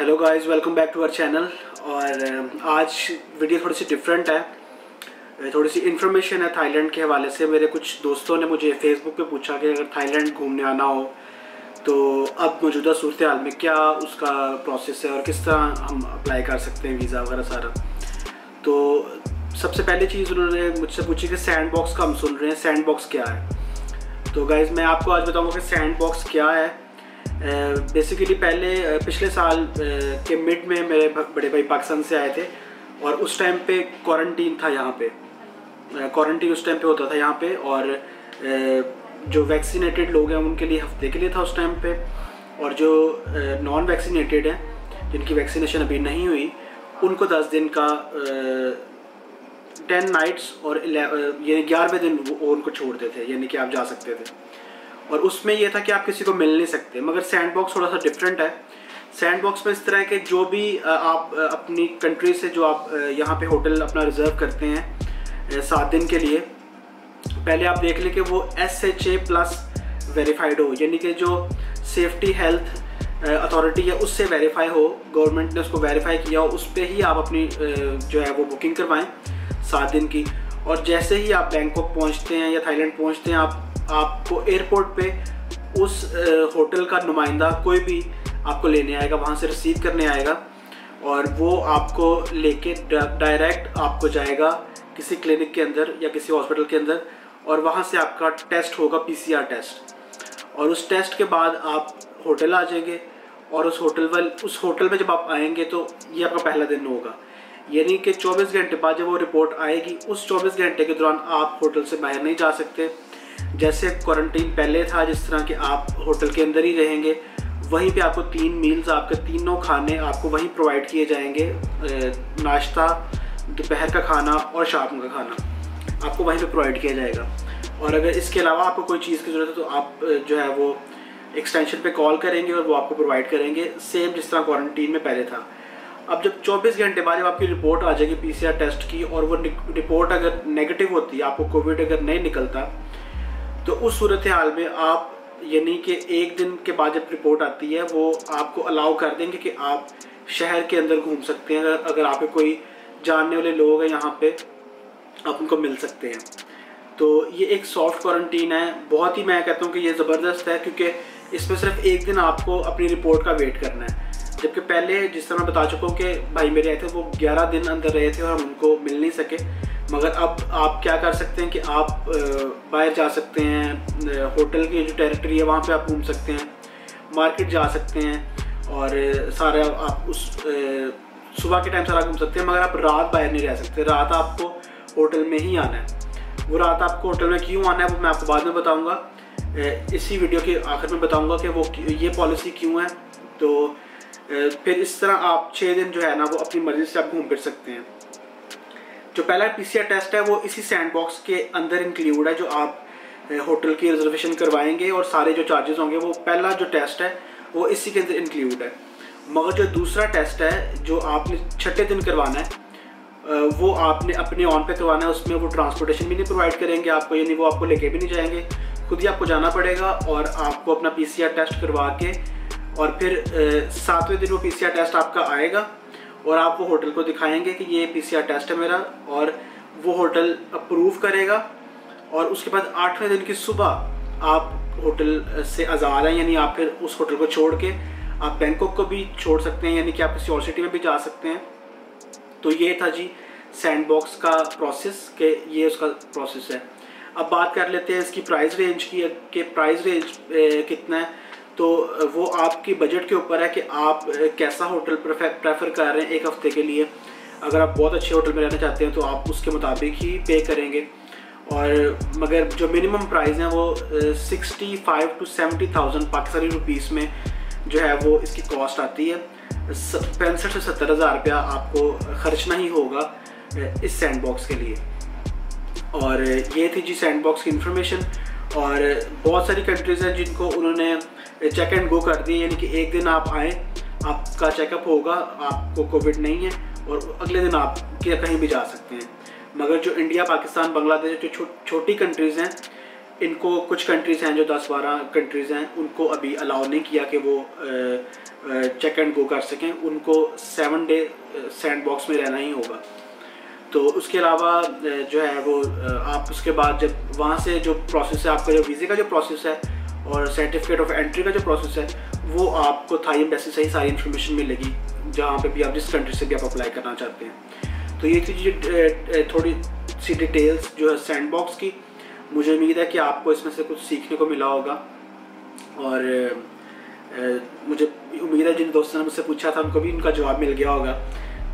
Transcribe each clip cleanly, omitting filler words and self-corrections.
Hello guys, welcome back to our channel. और आज video थोड़ी सी डिफरेंट है, थोड़ी सी इन्फॉर्मेशन है थाईलैंड के हवाले से। मेरे कुछ दोस्तों ने मुझे फेसबुक पे पूछा कि अगर थाईलैंड घूमने आना हो तो अब मौजूदा सूरत हाल में क्या उसका प्रोसेस है और किस तरह हम अप्लाई कर सकते हैं वीज़ा वगैरह सारा। तो सबसे पहली चीज़ उन्होंने मुझसे पूछी कि सैंड बॉक्स का हम सुन रहे हैं, सैंड बॉक्स क्या है। तो गाइज़ मैं आपको आज बताऊँगा कि सैंड बॉक्स क्या है। बेसिकली पहले पिछले साल के मिड में मेरे बड़े भाई पाकिस्तान से आए थे और उस टाइम पे क्वारंटीन था यहाँ पे। क्वारंटीन उस टाइम पे होता था यहाँ पे, और जो वैक्सीनेटेड लोग हैं उनके लिए हफ्ते के लिए था उस टाइम पे, और जो नॉन वैक्सीनेटेड हैं जिनकी वैक्सीनेशन अभी नहीं हुई उनको 10 दिन का 10 नाइट्स और ये 11वें दिन वो उनको छोड़ते थे, यानी कि आप जा सकते थे। और उसमें ये था कि आप किसी को मिल नहीं सकते। मगर सैंड बॉक्स थोड़ा सा डिफरेंट है। सैंड बॉक्स में इस तरह के जो भी आप अपनी कंट्री से जो आप यहाँ पे होटल अपना रिज़र्व करते हैं 7 दिन के लिए, पहले आप देख लें कि वो SHA+ वेरीफाइड हो, यानी कि जो सेफ्टी हेल्थ अथॉरिटी है उससे वेरीफाई हो, गवर्नमेंट ने उसको वेरीफाई किया हो, उस पर ही आप अपनी जो है वो बुकिंग करवाएं 7 दिन की। और जैसे ही आप बैंकॉक पहुँचते हैं या थाईलैंड पहुँचते हैं, आपको एयरपोर्ट पे उस होटल का नुमाइंदा कोई भी आपको लेने आएगा, वहाँ से रिसीव करने आएगा, और वो आपको लेके डायरेक्ट आपको जाएगा किसी क्लिनिक के अंदर या किसी हॉस्पिटल के अंदर, और वहाँ से आपका टेस्ट होगा, PCR टेस्ट। और उस टेस्ट के बाद आप होटल आ जाएंगे, और उस होटल में जब आप आएंगे तो ये आपका पहला दिन होगा। यानी कि 24 घंटे बाद जब वो रिपोर्ट आएगी, उस 24 घंटे के दौरान आप होटल से बाहर नहीं जा सकते। जैसे क्वारंटीन पहले था, जिस तरह के आप होटल के अंदर ही रहेंगे, वहीं पे आपको 3 मील्स, आपके तीनों खाने आपको वहीं प्रोवाइड किए जाएंगे। नाश्ता, दोपहर का खाना और शाम का खाना आपको वहीं पे प्रोवाइड किया जाएगा। और अगर इसके अलावा आपको कोई चीज़ की ज़रूरत है तो आप जो है वो एक्सटेंशन पे कॉल करेंगे और वो आपको प्रोवाइड करेंगे, सेम जिस तरह क्वारंटीन में पहले था। अब जब 24 घंटे बाद जब आपकी रिपोर्ट आ जाएगी PCR टेस्ट की, और वो रिपोर्ट अगर नेगेटिव होती है, आपको कोविड अगर नहीं निकलता, तो उस सूरत हाल में आप, यानी कि 1 दिन के बाद जब रिपोर्ट आती है, वो आपको अलाउ कर देंगे कि आप शहर के अंदर घूम सकते हैं। अगर आपके कोई जानने वाले लोग हैं यहाँ पे, आप उनको मिल सकते हैं। तो ये एक सॉफ्ट क्वारंटीन है, बहुत ही, मैं कहता हूँ कि ये ज़बरदस्त है, क्योंकि इसमें सिर्फ 1 दिन आपको अपनी रिपोर्ट का वेट करना है। जबकि पहले जिस तरह मैं बता चुका हूँ कि भाई मेरे आए थे, वो 11 दिन अंदर रहे थे और हम उनको मिल नहीं सके। मगर अब आप क्या कर सकते हैं कि आप बाहर जा सकते हैं, होटल की जो टेरिटरी है वहाँ पे आप घूम सकते हैं, मार्केट जा सकते हैं, और सारा आप उस सुबह के टाइम सारा घूम सकते हैं। मगर आप रात बाहर नहीं रह सकते, रात आपको होटल में ही आना है। वो रात आपको होटल में क्यों आना है वो मैं आपको बाद में बताऊँगा, इसी वीडियो के आखिर में बताऊँगा कि वो ये पॉलिसी क्यों है। तो फिर इस तरह आप 6 दिन जो है ना वो अपनी मर्ज़ी से आप घूम फिर सकते हैं। जो पहला PCR टेस्ट है वो इसी सैंड बॉक्स के अंदर इंक्लूड है, जो आप होटल की रिजर्वेशन करवाएंगे और सारे जो चार्जेस होंगे, वो पहला जो टेस्ट है वो इसी के अंदर इंक्लूड है। मगर जो दूसरा टेस्ट है जो आपने 6ठे दिन करवाना है, वो आपने अपने ऑन पे करवाना है। उसमें वो ट्रांसपोर्टेशन भी नहीं प्रोवाइड करेंगे आपको, यानी वो आपको लेके भी नहीं जाएंगे, खुद ही आपको जाना पड़ेगा और आपको अपना PCR टेस्ट करवा के, और फिर 7वें दिन वो PCR टेस्ट आपका आएगा और आप वो होटल को दिखाएंगे कि ये PCR टेस्ट है मेरा, और वो होटल अप्रूव करेगा। और उसके बाद 8वें दिन की सुबह आप होटल से आज़ाद हैं, यानी आप फिर उस होटल को छोड़ के आप बैंकॉक को भी छोड़ सकते हैं, यानी कि आप किसी और सिटी में भी जा सकते हैं। तो ये था जी सैंड बॉक्स का प्रोसेस, के ये उसका प्रोसेस है। अब बात कर लेते हैं इसकी प्राइस रेंज की, कि प्राइस रेंज कितना है। तो वो आपकी बजट के ऊपर है कि आप कैसा होटल प्रेफर कर रहे हैं 1 हफ्ते के लिए। अगर आप बहुत अच्छे होटल में रहना चाहते हैं तो आप उसके मुताबिक ही पे करेंगे। और मगर जो मिनिमम प्राइस है वो 65 to 70,000 पाकिस्तानी रुपीस में जो है वो इसकी कॉस्ट आती है। 65 से 70 हज़ार रुपया आपको खर्चना ही होगा इस सैंड बॉक्स के लिए। और ये थी जी सैंड बॉक्स की इन्फॉर्मेशन। और बहुत सारी कंट्रीज़ हैं जिनको उन्होंने चेक एंड गो कर दिए, यानी कि 1 दिन आप आएँ, आपका चेकअप होगा, आपको कोविड नहीं है, और अगले दिन आप कहीं भी जा सकते हैं। मगर जो इंडिया, पाकिस्तान, बांग्लादेश जो छोटी कंट्रीज़ हैं, इनको, कुछ कंट्रीज़ हैं जो 10-12 कंट्रीज़ हैं, उनको अभी अलाउ नहीं किया कि वो चेक एंड गो कर सकें, उनको 7 डे सैंडबॉक्स में रहना ही होगा। तो उसके अलावा जो है वो आप उसके बाद जब वहाँ से जो प्रोसेस है, आपका जो वीज़े का जो प्रोसेस है और सर्टिफिकेट ऑफ एंट्री का जो प्रोसेस है, वो आपको थाई एम्बेसी से ही सारी इन्फॉर्मेशन मिलेगी, जहाँ पे भी आप जिस कंट्री से भी आप अप्लाई करना चाहते हैं। तो ये थी थोड़ी सी डिटेल्स जो है सैंडबॉक्स की। मुझे उम्मीद है कि आपको इसमें से कुछ सीखने को मिला होगा, और मुझे उम्मीद है जिन दोस्तों ने मुझसे पूछा था उनको भी उनका जवाब मिल गया होगा।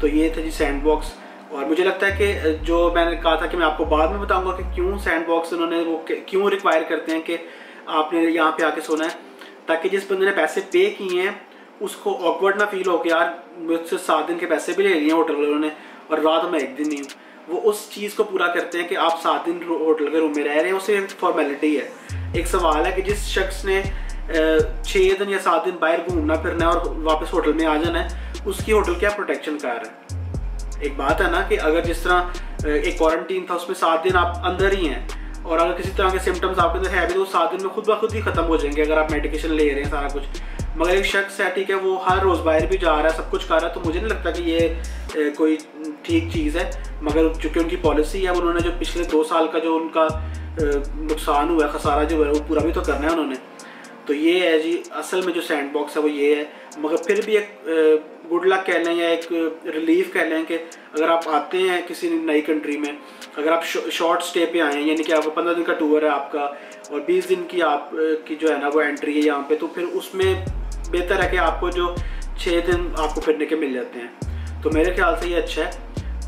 तो ये थे जी सैंडबॉक्स। और मुझे लगता है कि जो मैंने कहा था कि मैं आपको बाद में बताऊंगा कि क्यों सैंडबॉक्स उन्होंने वो क्यों रिक्वायर करते हैं कि आपने यहाँ पे आके सोना है, ताकि जिस बंदे ने पैसे पे किए हैं उसको ऑकवर्ड ना फील हो कि यार मुझसे 7 दिन के पैसे भी ले लिए होटल वालों ने और रात में 1 दिन नहीं हूँ। वो उस चीज़ को पूरा करते हैं कि आप 7 दिन होटल के रूम में रह रहे हैं, उससे एक फॉर्मेलिटी है। एक सवाल है कि जिस शख्स ने 6 दिन या 7 दिन बाहर घूमना फिरना है और वापस होटल में आ जाना है, उसकी होटल क्या प्रोटेक्शन कर रहा है। एक बात है ना कि अगर जिस तरह एक क्वारंटीन था उसमें 7 दिन आप अंदर ही हैं, और अगर किसी तरह के सिम्टम्स आपके अंदर है भी तो 7 दिन में खुद ब खुद ही खत्म हो जाएंगे अगर आप मेडिकेशन ले रहे हैं सारा कुछ। मगर एक शख्स है, ठीक है, वो हर रोज़ बाहर भी जा रहा है, सब कुछ कर रहा है, तो मुझे नहीं लगता कि ये कोई ठीक चीज़ है। मगर चूँकि उनकी पॉलिसी है, उन्होंने जो पिछले 2 साल का जो उनका नुकसान हुआ है, खसारा जो है, वो पूरा भी तो करना है उन्होंने। तो ये है जी, असल में जो सैंडबॉक्स है वो ये है। मगर फिर भी एक गुड लक कह लें या एक रिलीफ कह लें कि अगर आप आते हैं किसी नई कंट्री में, अगर आप शॉर्ट स्टे पे आए हैं, यानी कि आपको 15 दिन का टूर है आपका और 20 दिन की आप की जो है ना वो एंट्री है यहाँ पे, तो फिर उसमें बेहतर है कि आपको जो 6 दिन आपको फिरने के मिल जाते हैं। तो मेरे ख्याल से ये अच्छा है।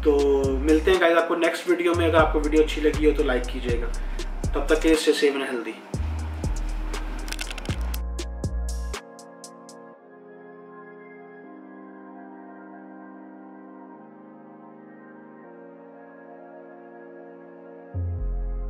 तो मिलते हैं गाइस आपको नेक्स्ट वीडियो में। अगर आपको वीडियो अच्छी लगी हो तो लाइक कीजिएगा। तब तक के स्टे सेफ एंड हेल्दी।